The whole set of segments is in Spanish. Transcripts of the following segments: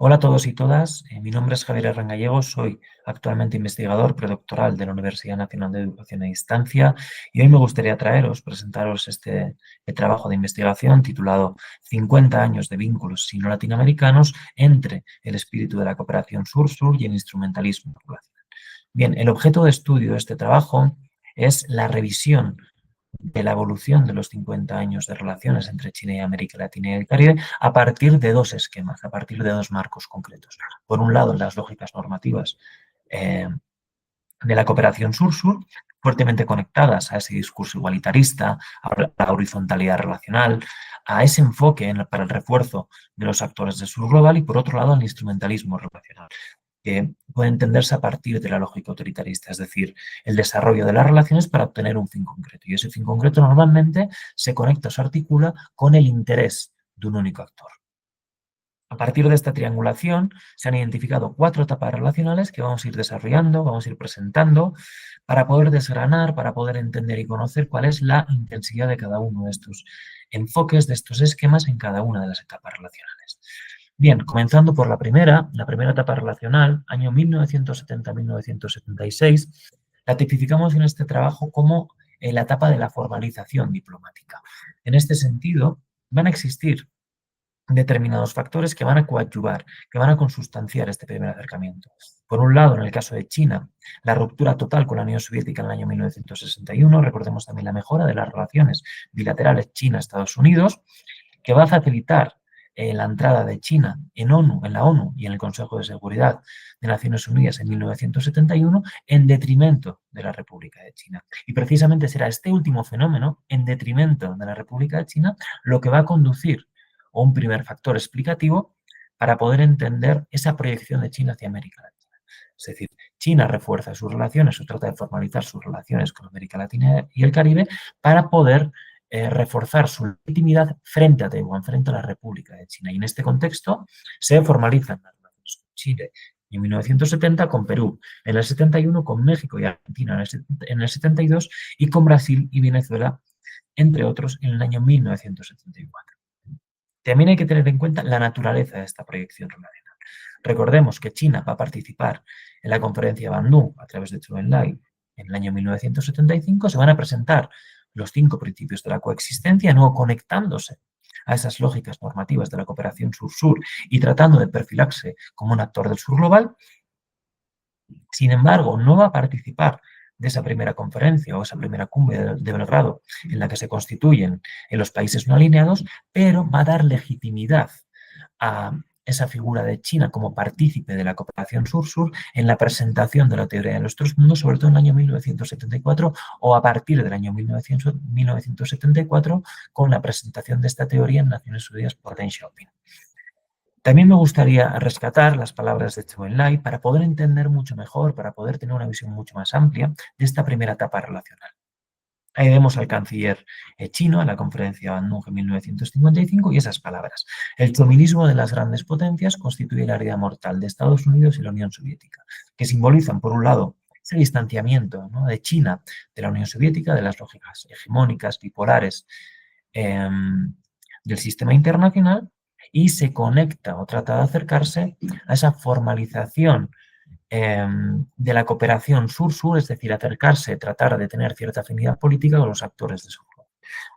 Hola a todos y todas, mi nombre es Javier Arrangallego, soy actualmente investigador predoctoral de la Universidad Nacional de Educación a Distancia y hoy me gustaría presentaros este trabajo de investigación titulado 50 años de vínculos sino-latinoamericanos entre el espíritu de la cooperación sur-sur y el instrumentalismo poblacional. Bien, el objeto de estudio de este trabajo es la revisión de la evolución de los 50 años de relaciones entre China y América Latina y el Caribe a partir de dos esquemas, a partir de dos marcos concretos. Por un lado, las lógicas normativas de la cooperación sur-sur, fuertemente conectadas a ese discurso igualitarista, a la horizontalidad relacional, a ese enfoque para el refuerzo de los actores del sur global y, por otro lado, al instrumentalismo relacional, que puede entenderse a partir de la lógica utilitarista, es decir, el desarrollo de las relaciones para obtener un fin concreto. Y ese fin concreto normalmente se conecta o se articula con el interés de un único actor. A partir de esta triangulación se han identificado 4 etapas relacionales que vamos a ir desarrollando, vamos a ir presentando para poder desgranar, para poder entender y conocer cuál es la intensidad de cada uno de estos enfoques, de estos esquemas en cada una de las etapas relacionales. Bien, comenzando por la primera etapa relacional, año 1970-1976, la tipificamos en este trabajo como la etapa de la formalización diplomática. En este sentido, van a existir determinados factores que van a coadyuvar, que van a consustanciar este primer acercamiento. Por un lado, en el caso de China, la ruptura total con la Unión Soviética en el año 1961, recordemos también la mejora de las relaciones bilaterales China-Estados Unidos, que va a facilitar la entrada de China en la ONU y en el Consejo de Seguridad de Naciones Unidas en 1971 en detrimento de la República de China. Y precisamente será este último fenómeno, en detrimento de la República de China, lo que va a conducir o un primer factor explicativo para poder entender esa proyección de China hacia América Latina. Es decir, China refuerza sus relaciones o trata de formalizar sus relaciones con América Latina y el Caribe para poder reforzar su legitimidad frente a Taiwán, frente a la República de China. Y en este contexto se formalizan las relaciones con Chile en 1970, con Perú en el 71, con México y Argentina en el 72 y con Brasil y Venezuela, entre otros, en el año 1974. También hay que tener en cuenta la naturaleza de esta proyección relacional. Recordemos que China va a participar en la conferencia de Bandung a través de Zhou Enlai en el año 1975. Se van a presentar los 5 principios de la coexistencia, no conectándose a esas lógicas normativas de la cooperación sur-sur y tratando de perfilarse como un actor del sur global. Sin embargo, no va a participar de esa primera conferencia o esa primera cumbre de Belgrado en la que se constituyen en los países no alineados, pero va a dar legitimidad a esa figura de China como partícipe de la cooperación sur-sur en la presentación de la teoría de los 3 mundos, sobre todo en el año 1974 o a partir del año 1974 con la presentación de esta teoría en Naciones Unidas por Deng Xiaoping. También me gustaría rescatar las palabras de Zhou Enlai para poder entender mucho mejor, para poder tener una visión mucho más amplia de esta primera etapa relacional. Ahí vemos al canciller chino en la conferencia de Bandung en 1955 y esas palabras. El chauvinismo de las grandes potencias constituye la herida mortal de Estados Unidos y la Unión Soviética, que simbolizan, por un lado, ese distanciamiento, ¿no?, de China de la Unión Soviética, de las lógicas hegemónicas, bipolares del sistema internacional, y se conecta o trata de acercarse a esa formalización de la cooperación sur-sur, es decir, acercarse, tratar de tener cierta afinidad política con los actores de sur.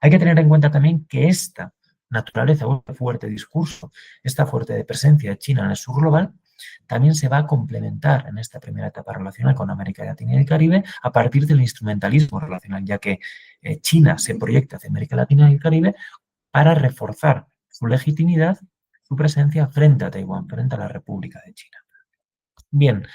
Hay que tener en cuenta también que esta naturaleza o este fuerte discurso, esta fuerte presencia de China en el sur global, también se va a complementar en esta primera etapa relacional con América Latina y el Caribe a partir del instrumentalismo relacional, ya que China se proyecta hacia América Latina y el Caribe para reforzar su legitimidad, su presencia frente a Taiwán, frente a la República de China. Bien,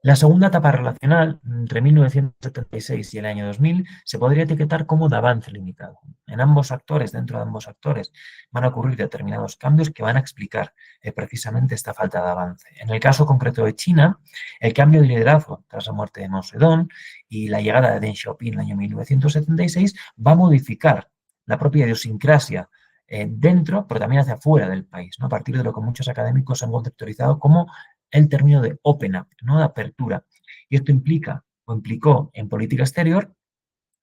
la segunda etapa relacional, entre 1976 y el año 2000, se podría etiquetar como de avance limitado. En ambos actores, dentro de ambos actores, van a ocurrir determinados cambios que van a explicar precisamente esta falta de avance. En el caso concreto de China, el cambio de liderazgo tras la muerte de Mao Zedong y la llegada de Deng Xiaoping en el año 1976 va a modificar la propia idiosincrasia dentro, pero también hacia afuera del país, ¿no?, a partir de lo que muchos académicos han conceptualizado como el término de open up, ¿no?, de apertura. Y esto implica o implicó en política exterior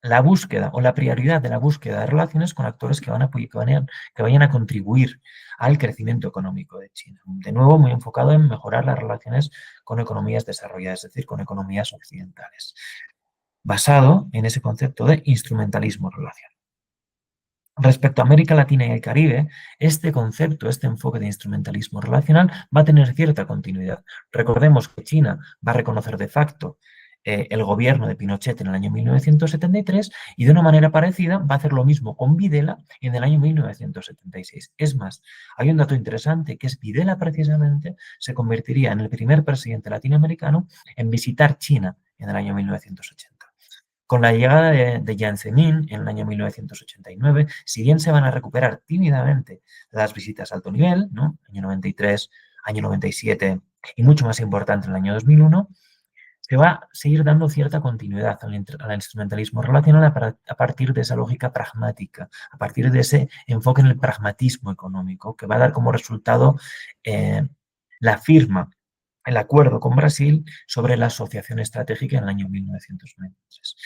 la búsqueda o la prioridad de la búsqueda de relaciones con actores que vayan a contribuir al crecimiento económico de China. De nuevo, muy enfocado en mejorar las relaciones con economías desarrolladas, es decir, con economías occidentales, basado en ese concepto de instrumentalismo relacional. Respecto a América Latina y el Caribe, este concepto, este enfoque de instrumentalismo relacional va a tener cierta continuidad. Recordemos que China va a reconocer de facto el gobierno de Pinochet en el año 1973 y de una manera parecida va a hacer lo mismo con Videla en el año 1976. Es más, hay un dato interesante que es Videla precisamente se convertiría en el primer presidente latinoamericano en visitar China en el año 1980. Con la llegada de Jiang Zemin en el año 1989, si bien se van a recuperar tímidamente las visitas a alto nivel, ¿no? Año 93, año 97 y mucho más importante en el año 2001, se va a seguir dando cierta continuidad al instrumentalismo relacional a partir de esa lógica pragmática, a partir de ese enfoque en el pragmatismo económico, que va a dar como resultado eh, la firma, el acuerdo con Brasil sobre la asociación estratégica en el año 1993.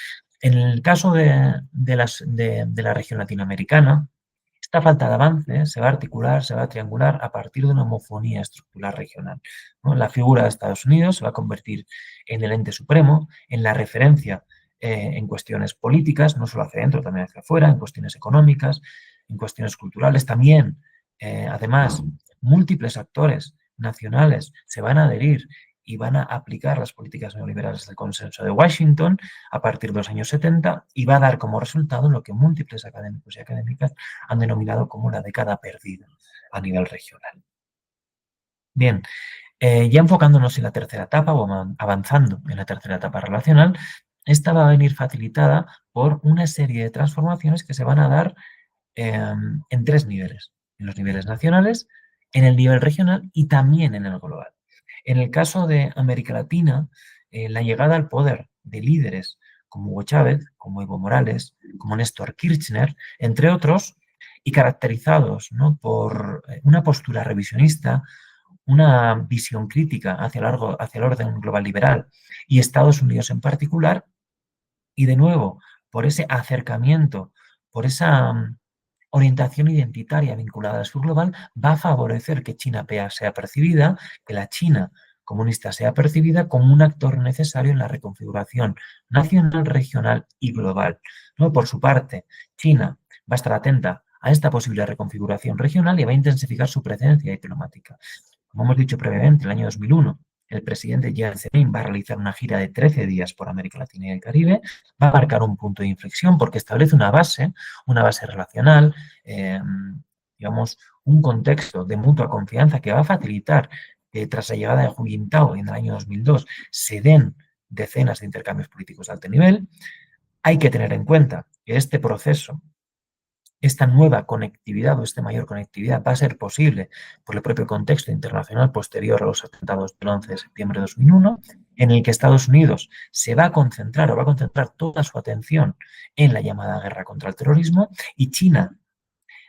En el caso de la región latinoamericana, esta falta de avance se va a articular, se va a triangular a partir de una homofonía estructural regional, ¿no? La figura de Estados Unidos se va a convertir en el ente supremo, en la referencia en cuestiones políticas, no solo hacia adentro, también hacia afuera, en cuestiones económicas, en cuestiones culturales. También, además, múltiples actores nacionales se van a adherir y van a aplicar las políticas neoliberales del consenso de Washington a partir de los años 70 y va a dar como resultado lo que múltiples académicos y académicas han denominado como la década perdida a nivel regional. Bien, ya enfocándonos en la tercera etapa o avanzando en la tercera etapa relacional, esta va a venir facilitada por una serie de transformaciones que se van a dar en tres niveles, en los niveles nacionales, en el nivel regional y también en el global. En el caso de América Latina, la llegada al poder de líderes como Hugo Chávez, como Evo Morales, como Néstor Kirchner, entre otros, y caracterizados, ¿no?, por una postura revisionista, una visión crítica hacia el orden global liberal y Estados Unidos en particular, y de nuevo, por ese acercamiento, por esa orientación identitaria vinculada al sur global, va a favorecer que China sea percibida, que la China comunista sea percibida como un actor necesario en la reconfiguración nacional, regional y global, ¿no? Por su parte, China va a estar atenta a esta posible reconfiguración regional y va a intensificar su presencia diplomática. Como hemos dicho previamente, en el año 2001, el presidente Jiang Zemin va a realizar una gira de 13 días por América Latina y el Caribe, va a marcar un punto de inflexión porque establece una base relacional, digamos, un contexto de mutua confianza que va a facilitar que tras la llegada de Hu Jintao en el año 2002 se den decenas de intercambios políticos de alto nivel. Hay que tener en cuenta que este proceso, esta nueva conectividad o esta mayor conectividad va a ser posible por el propio contexto internacional posterior a los atentados del 11 de septiembre de 2001, en el que Estados Unidos se va a concentrar o va a concentrar toda su atención en la llamada guerra contra el terrorismo y China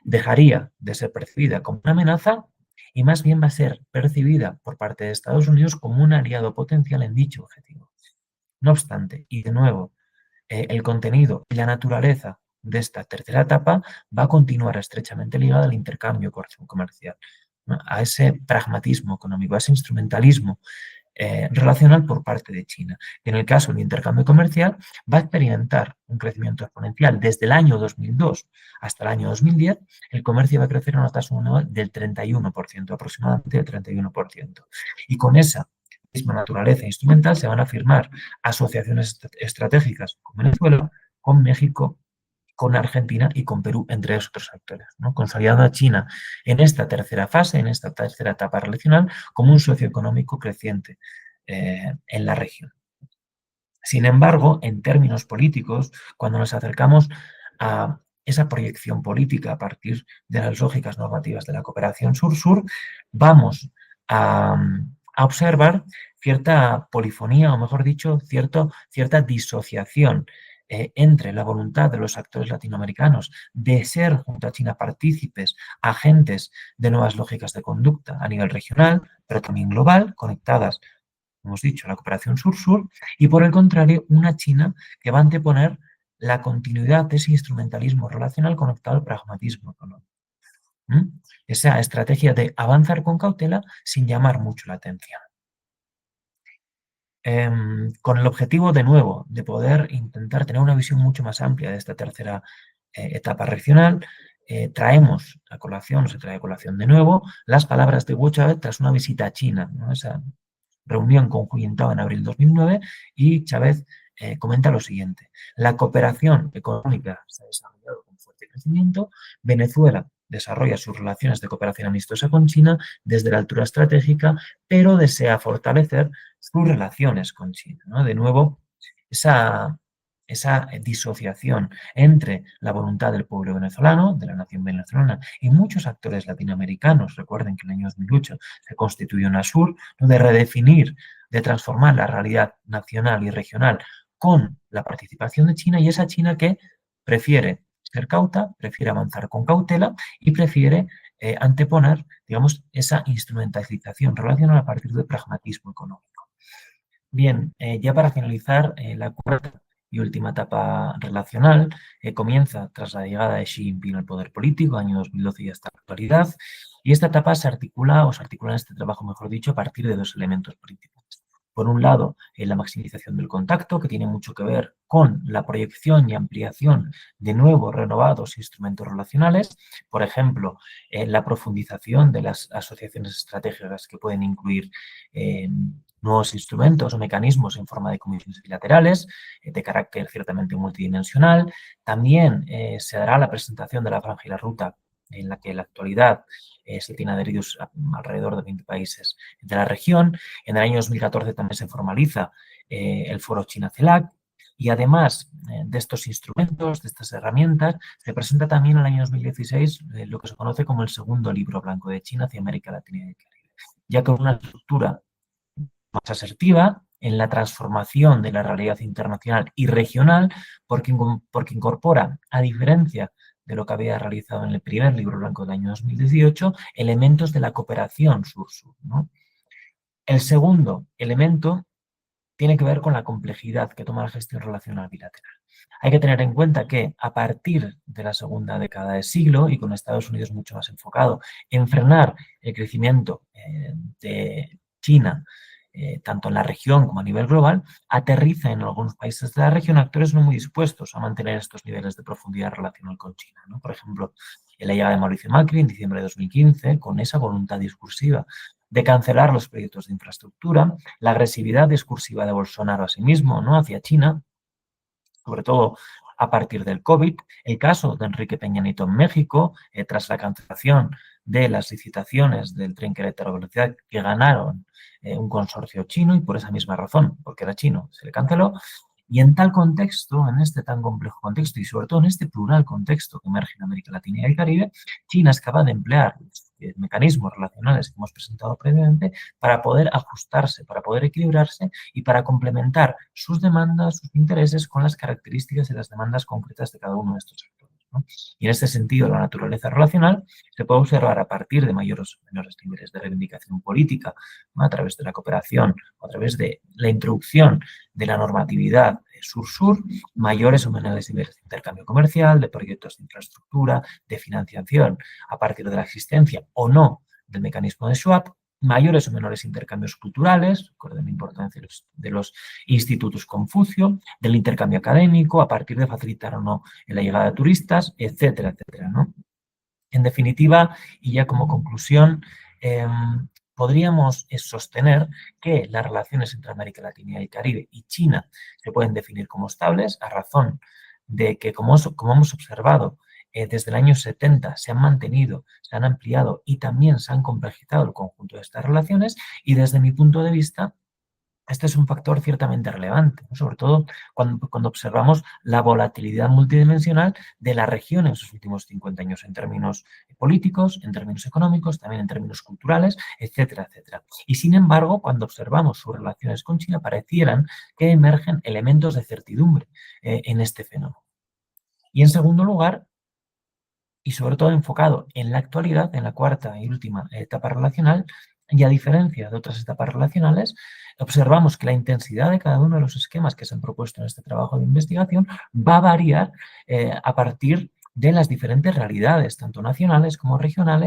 dejaría de ser percibida como una amenaza y más bien va a ser percibida por parte de Estados Unidos como un aliado potencial en dicho objetivo. No obstante, y de nuevo, el contenido y la naturaleza de esta tercera etapa va a continuar estrechamente ligada al intercambio comercial, ¿no?, a ese pragmatismo económico, a ese instrumentalismo relacional por parte de China. En el caso del intercambio comercial, va a experimentar un crecimiento exponencial. Desde el año 2002 hasta el año 2010, el comercio va a crecer a una tasa anual del 31%, aproximadamente del 31%. Y con esa misma naturaleza instrumental se van a firmar asociaciones estratégicas con Venezuela, con México, con Argentina y con Perú, entre otros actores, ¿no?, consolidando a China en esta tercera fase, en esta tercera etapa relacional, como un socio económico creciente en la región. Sin embargo, en términos políticos, cuando nos acercamos a esa proyección política a partir de las lógicas normativas de la cooperación sur-sur, vamos a observar cierta polifonía, o mejor dicho, cierta disociación entre la voluntad de los actores latinoamericanos de ser junto a China partícipes, agentes de nuevas lógicas de conducta a nivel regional, pero también global, conectadas, como hemos dicho, a la cooperación sur-sur, y por el contrario, una China que va a anteponer la continuidad de ese instrumentalismo relacional conectado al pragmatismo económico. Esa estrategia de avanzar con cautela sin llamar mucho la atención. Con el objetivo, de nuevo, de poder intentar tener una visión mucho más amplia de esta tercera etapa regional, traemos a colación, se trae a colación de nuevo, las palabras de Hugo Chávez tras una visita a China, ¿no? Esa reunión conjuntada en abril de 2009, y Chávez comenta lo siguiente: la cooperación económica se ha desarrollado con fuerte crecimiento, Venezuela desarrolla sus relaciones de cooperación amistosa con China desde la altura estratégica, pero desea fortalecer sus relaciones con China, ¿no? De nuevo, esa disociación entre la voluntad del pueblo venezolano, de la nación venezolana, y muchos actores latinoamericanos. Recuerden que en el año 2008 se constituyó UNASUR, ¿no? De redefinir, de transformar la realidad nacional y regional con la participación de China, y esa China que prefiere ser cauta, prefiere avanzar con cautela y prefiere anteponer, digamos, esa instrumentalización relacional a partir del pragmatismo económico. Bien, ya para finalizar, la cuarta y última etapa relacional comienza tras la llegada de Xi Jinping al poder político, año 2012 y hasta la actualidad, y esta etapa se articula en este trabajo, mejor dicho, a partir de dos elementos principales. Por un lado, la maximización del contacto, que tiene mucho que ver con la proyección y ampliación de nuevos, renovados instrumentos relacionales, por ejemplo, la profundización de las asociaciones estratégicas que pueden incluir nuevos instrumentos o mecanismos en forma de comisiones bilaterales de carácter ciertamente multidimensional. También se dará la presentación de la Franja y la Ruta, en la que en la actualidad se tiene adheridos alrededor de 20 países de la región. En el año 2014 también se formaliza el Foro China-CELAC. Y además de estos instrumentos, de estas herramientas, se presenta también en el año 2016 lo que se conoce como el segundo libro blanco de China hacia América Latina y el Caribe, ya con una estructura más asertiva en la transformación de la realidad internacional y regional, porque incorpora, a diferencia de lo que había realizado en el primer libro blanco del año 2018, elementos de la cooperación sur-sur, ¿no? El segundo elemento tiene que ver con la complejidad que toma la gestión relacional bilateral. Hay que tener en cuenta que a partir de la segunda década del siglo, y con Estados Unidos mucho más enfocado en frenar el crecimiento de China, tanto en la región como a nivel global, aterriza en algunos países de la región actores no muy dispuestos a mantener estos niveles de profundidad relacional con China, ¿no? Por ejemplo, la llegada de Mauricio Macri en diciembre de 2015, con esa voluntad discursiva de cancelar los proyectos de infraestructura, la agresividad discursiva de Bolsonaro a sí mismo, ¿no?, hacia China, sobre todo a partir del COVID, el caso de Enrique Peña Nieto en México, tras la cancelación de las licitaciones del tren Querétaro Velocidad, que ganaron un consorcio chino, y por esa misma razón, porque era chino, se le canceló. Y en tal contexto, en este tan complejo contexto y sobre todo en este plural contexto que emerge en América Latina y el Caribe, China es capaz de emplear mecanismos relacionales que hemos presentado previamente para poder ajustarse, para poder equilibrarse y para complementar sus demandas, sus intereses con las características y las demandas concretas de cada uno de estos actores, ¿no? Y en este sentido, la naturaleza relacional se puede observar a partir de mayores o menores niveles de reivindicación política, ¿no?, a través de la cooperación, a través de la introducción de la normatividad sur-sur, mayores o menores niveles de intercambio comercial, de proyectos de infraestructura, de financiación a partir de la existencia o no del mecanismo de swap, mayores o menores intercambios culturales, recuerden la importancia de los institutos Confucio, del intercambio académico, a partir de facilitar o no la llegada de turistas, etcétera, etcétera, ¿no? En definitiva, y ya como conclusión, podríamos sostener que las relaciones entre América Latina y el Caribe y China se pueden definir como estables, a razón de que, como hemos observado, desde el año 70 se han mantenido, se han ampliado y también se han complejizado el conjunto de estas relaciones, y desde mi punto de vista, este es un factor ciertamente relevante, ¿no?, sobre todo cuando observamos la volatilidad multidimensional de la región en sus últimos 50 años, en términos políticos, en términos económicos, también en términos culturales, etcétera, etcétera. Y sin embargo, cuando observamos sus relaciones con China, parecieran que emergen elementos de certidumbre en este fenómeno. Y en segundo lugar, y sobre todo enfocado en la actualidad, en la cuarta y última etapa relacional, Y a diferencia de otras etapas relacionales, observamos que la intensidad de cada uno de los esquemas que se han propuesto en este trabajo de investigación va a variar a partir de las diferentes realidades, tanto nacionales como regionales,